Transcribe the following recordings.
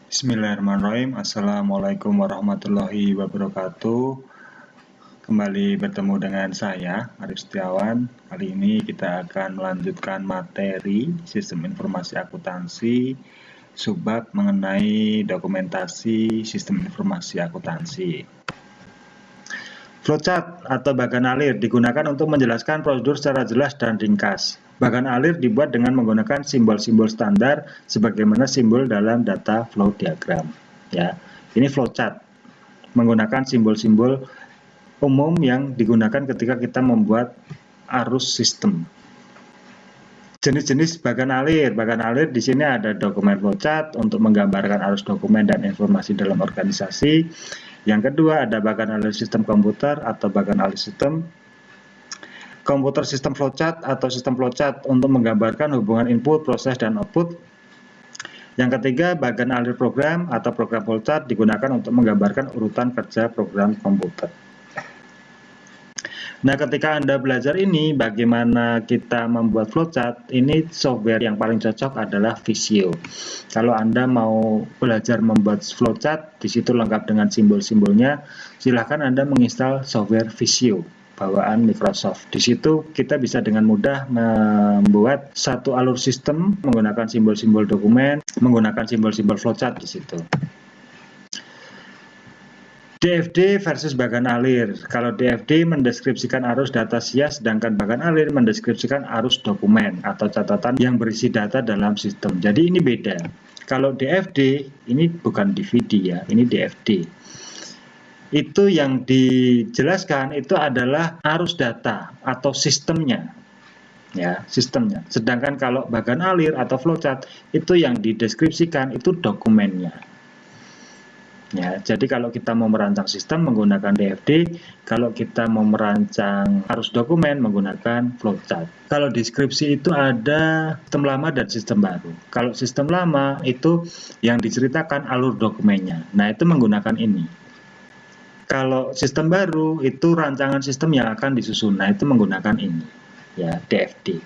Bismillahirrahmanirrahim. Assalamualaikum warahmatullahi wabarakatuh. Kembali bertemu dengan saya, Arif Setiawan. Kali ini kita akan melanjutkan materi Sistem Informasi Akuntansi, subbab mengenai dokumentasi Sistem Informasi Akuntansi. Flowchart atau bagan alir digunakan untuk menjelaskan prosedur secara jelas dan ringkas. Bagan alir dibuat dengan menggunakan simbol-simbol standar sebagaimana simbol dalam data flow diagram. Ya, ini flowchart menggunakan simbol-simbol umum yang digunakan ketika kita membuat arus sistem. Jenis-jenis bagan alir. Bagan alir di sini ada dokumen flowchart untuk menggambarkan arus dokumen dan informasi dalam organisasi. Yang kedua ada bagan alir sistem komputer atau bagan alir sistem komputer sistem flowchart atau sistem flowchart untuk menggambarkan hubungan input, proses, dan output. Yang ketiga bagan alir program atau program flowchart digunakan untuk menggambarkan urutan kerja program komputer. Nah, ketika Anda belajar ini, bagaimana kita membuat flowchart, ini software yang paling cocok adalah Visio. Kalau Anda mau belajar membuat flowchart, di situ lengkap dengan simbol-simbolnya, silahkan Anda menginstal software Visio bawaan Microsoft. Di situ kita bisa dengan mudah membuat satu alur sistem menggunakan simbol-simbol dokumen, menggunakan simbol-simbol flowchart di situ. DFD versus bagan alir. Kalau DFD mendeskripsikan arus data SIA, sedangkan bagan alir mendeskripsikan arus dokumen atau catatan yang berisi data dalam sistem. Jadi ini beda. Kalau DFD, ini bukan DVD ya, ini DFD. Itu yang dijelaskan itu adalah arus data atau sistemnya. Ya, sistemnya. Sedangkan kalau bagan alir atau flowchart, itu yang dideskripsikan itu dokumennya. Ya, jadi kalau kita mau merancang sistem menggunakan DFD, kalau kita mau merancang arus dokumen menggunakan flowchart. Kalau deskripsi itu ada sistem lama dan sistem baru. Kalau sistem lama itu yang diceritakan alur dokumennya. Nah, itu menggunakan ini. Kalau sistem baru itu rancangan sistem yang akan disusun. Nah, itu menggunakan ini. Ya, DFD.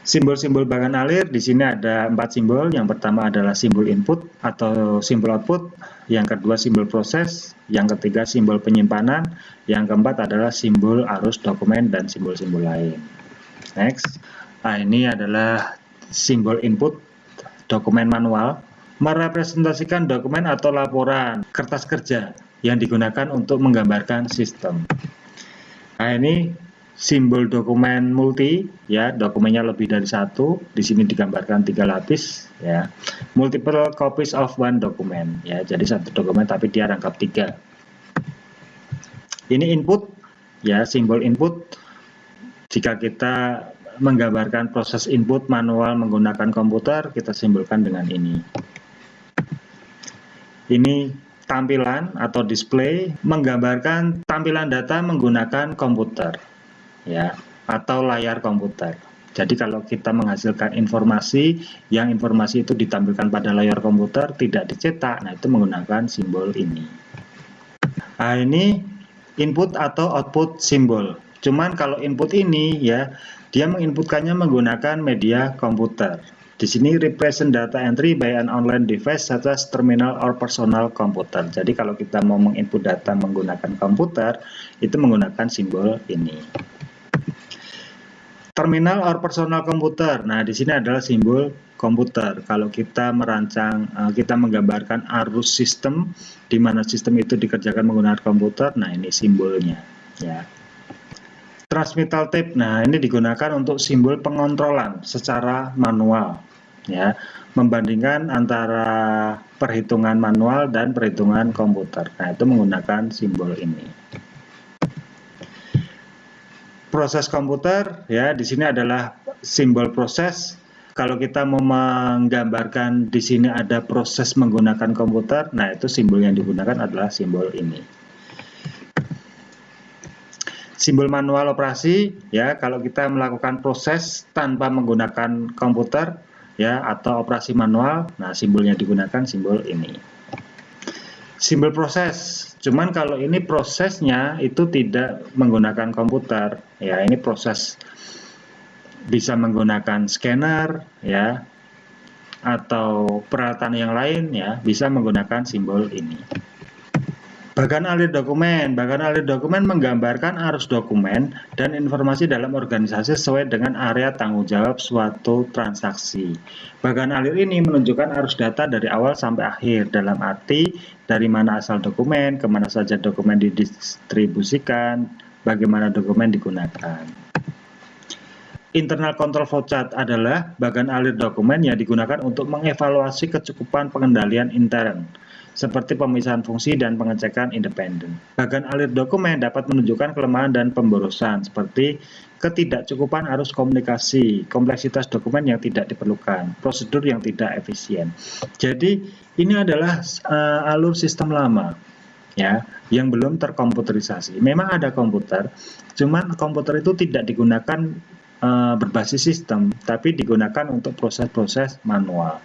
Simbol-simbol bagan alir di sini ada 4 simbol. Yang pertama adalah simbol input atau simbol output, yang kedua simbol proses, yang ketiga simbol penyimpanan, yang keempat adalah simbol arus dokumen dan simbol-simbol lain. Next. Nah, ini adalah simbol input dokumen manual, merepresentasikan dokumen atau laporan kertas kerja yang digunakan untuk menggambarkan sistem. Nah, ini simbol dokumen multi, ya, dokumennya lebih dari satu. Di sini digambarkan 3 lapis, ya. Multiple copies of one document, ya. Jadi satu dokumen tapi dia rangkap 3. Ini input, ya, simbol input. Jika kita menggambarkan proses input manual menggunakan komputer, kita simbolkan dengan ini. Ini tampilan atau display, menggambarkan tampilan data menggunakan komputer. Ya, atau layar komputer. Jadi kalau kita menghasilkan informasi, yang informasi itu ditampilkan pada layar komputer, tidak dicetak, nah itu menggunakan simbol ini. Nah, ini input atau output simbol. Cuman kalau input ini ya, dia menginputkannya menggunakan media komputer. Di sini represent data entry by an online device such as terminal or personal computer. Jadi kalau kita mau menginput data menggunakan komputer, itu menggunakan simbol ini. Terminal or personal komputer. Nah, di sini adalah simbol komputer. Kalau kita merancang, kita menggambarkan arus sistem, di mana sistem itu dikerjakan menggunakan komputer. Nah, ini simbolnya. Ya. Transmittal tape. Nah, ini digunakan untuk simbol pengontrolan secara manual. Ya, membandingkan antara perhitungan manual dan perhitungan komputer. Nah, itu menggunakan simbol ini. Proses komputer, ya, di sini adalah simbol proses. Kalau kita mau menggambarkan di sini ada proses menggunakan komputer, nah itu simbol yang digunakan adalah simbol ini. Simbol manual operasi, ya, kalau kita melakukan proses tanpa menggunakan komputer, ya, atau operasi manual, nah simbolnya digunakan simbol ini. Simbol proses. Cuman kalau ini prosesnya itu tidak menggunakan komputer, ya, ini proses bisa menggunakan scanner, ya, atau peralatan yang lain ya bisa menggunakan simbol ini. Bagan alir dokumen. Bagan alir dokumen menggambarkan arus dokumen dan informasi dalam organisasi sesuai dengan area tanggung jawab suatu transaksi. Bagan alir ini menunjukkan arus data dari awal sampai akhir, dalam arti dari mana asal dokumen, kemana saja dokumen didistribusikan, bagaimana dokumen digunakan. Internal control flowchart adalah bagan alir dokumen yang digunakan untuk mengevaluasi kecukupan pengendalian intern, seperti pemisahan fungsi dan pengecekan independen. Bagan alir dokumen dapat menunjukkan kelemahan dan pemborosan, seperti ketidakcukupan arus komunikasi, kompleksitas dokumen yang tidak diperlukan, prosedur yang tidak efisien. Jadi ini adalah alur sistem lama, ya, yang belum terkomputerisasi. Memang ada komputer, cuman komputer itu tidak digunakan berbasis sistem, tapi digunakan untuk proses-proses manual.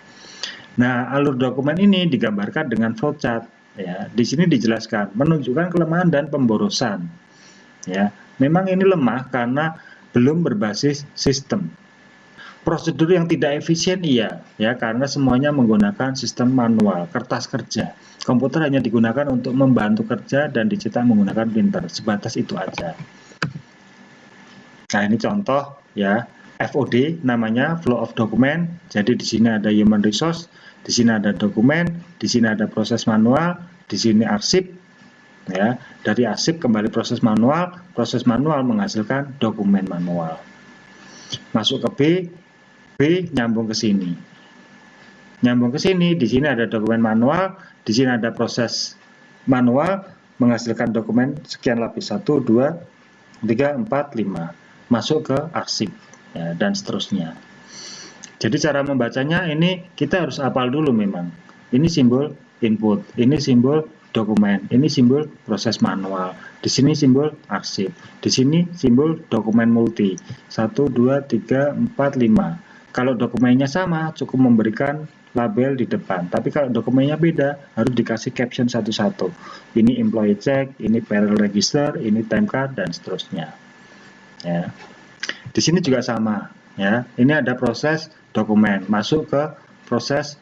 Nah, alur dokumen ini digambarkan dengan flowchart. Ya, di sini dijelaskan menunjukkan kelemahan dan pemborosan. Ya, memang ini lemah karena belum berbasis sistem. Prosedur yang tidak efisien iya, ya, karena semuanya menggunakan sistem manual, kertas kerja. Komputer hanya digunakan untuk membantu kerja dan dicetak menggunakan printer. Sebatas itu aja. Nah, ini contoh ya, FOD namanya flow of document. Jadi di sini ada human resource, di sini ada dokumen, di sini ada proses manual, di sini arsip. Ya, dari arsip kembali proses manual menghasilkan dokumen manual. Masuk ke B nyambung ke sini. Nyambung ke sini, di sini ada dokumen manual, di sini ada proses manual menghasilkan dokumen sekian lapis 1 2 3 4 5. Masuk ke arsip ya, dan seterusnya. Jadi cara membacanya ini kita harus hafal dulu memang. Ini simbol input, ini simbol dokumen, ini simbol proses manual, di sini simbol arsip, di sini simbol dokumen multi 1 2 3 4 5. Kalau dokumennya sama cukup memberikan label di depan, tapi kalau dokumennya beda harus dikasih caption satu-satu. Ini employee check, ini payroll register, ini time card dan seterusnya. Ya. Di sini juga sama ya. Ini ada proses dokumen masuk ke proses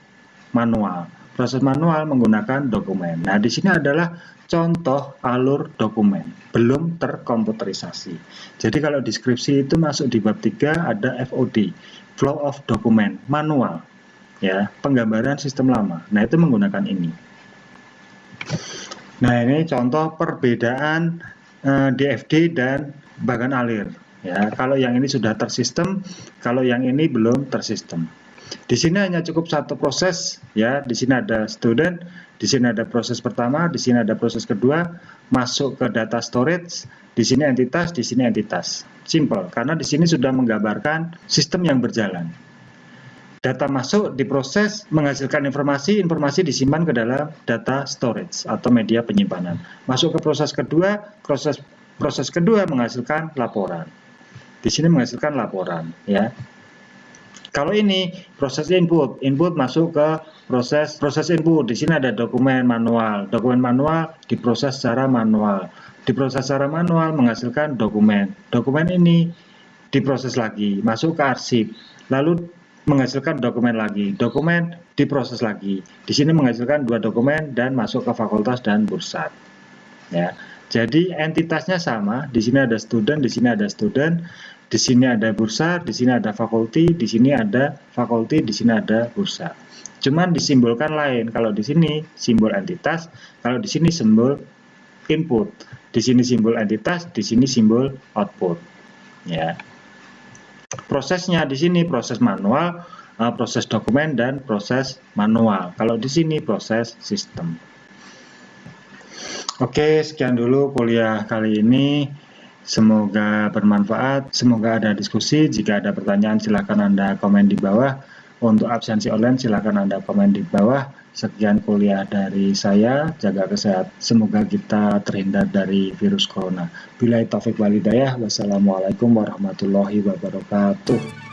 manual. Proses manual menggunakan dokumen. Nah, di sini adalah contoh alur dokumen belum terkomputerisasi. Jadi kalau deskripsi itu masuk di bab 3 ada FOD, flow of document, manual ya, penggambaran sistem lama. Nah, itu menggunakan ini. Nah, ini contoh perbedaan DFD dan bagan alir. Ya, kalau yang ini sudah tersistem, kalau yang ini belum tersistem. Di sini hanya cukup satu proses, ya. Di sini ada student, di sini ada proses pertama, di sini ada proses kedua, masuk ke data storage, di sini entitas, di sini entitas. Simple, karena di sini sudah menggambarkan sistem yang berjalan. Data masuk diproses, menghasilkan informasi, informasi disimpan ke dalam data storage atau media penyimpanan. Masuk ke proses kedua, proses kedua menghasilkan laporan. Di sini menghasilkan laporan ya. Kalau ini proses input masuk ke proses input. Di sini ada dokumen manual diproses secara manual. Diproses secara manual menghasilkan dokumen. Dokumen ini diproses lagi, masuk ke arsip. Lalu menghasilkan dokumen lagi. Dokumen diproses lagi. Di sini menghasilkan 2 dokumen dan masuk ke fakultas dan bursat. Ya. Jadi entitasnya sama, di sini ada student, di sini ada student, di sini ada bursa, di sini ada fakulti, di sini ada fakulti, di sini ada bursa. Cuman disimbolkan lain. Kalau di sini simbol entitas, kalau di sini simbol input. Di sini simbol entitas, di sini simbol output. Ya. Prosesnya di sini proses manual, proses dokumen dan proses manual. Kalau di sini proses sistem. Oke, sekian dulu kuliah kali ini. Semoga bermanfaat, semoga ada diskusi. Jika ada pertanyaan silakan Anda komen di bawah. Untuk absensi online silakan Anda komen di bawah. Sekian kuliah dari saya, jaga kesehatan. Semoga kita terhindar dari virus corona. Billahi taufik wal hidayah. Wassalamualaikum warahmatullahi wabarakatuh.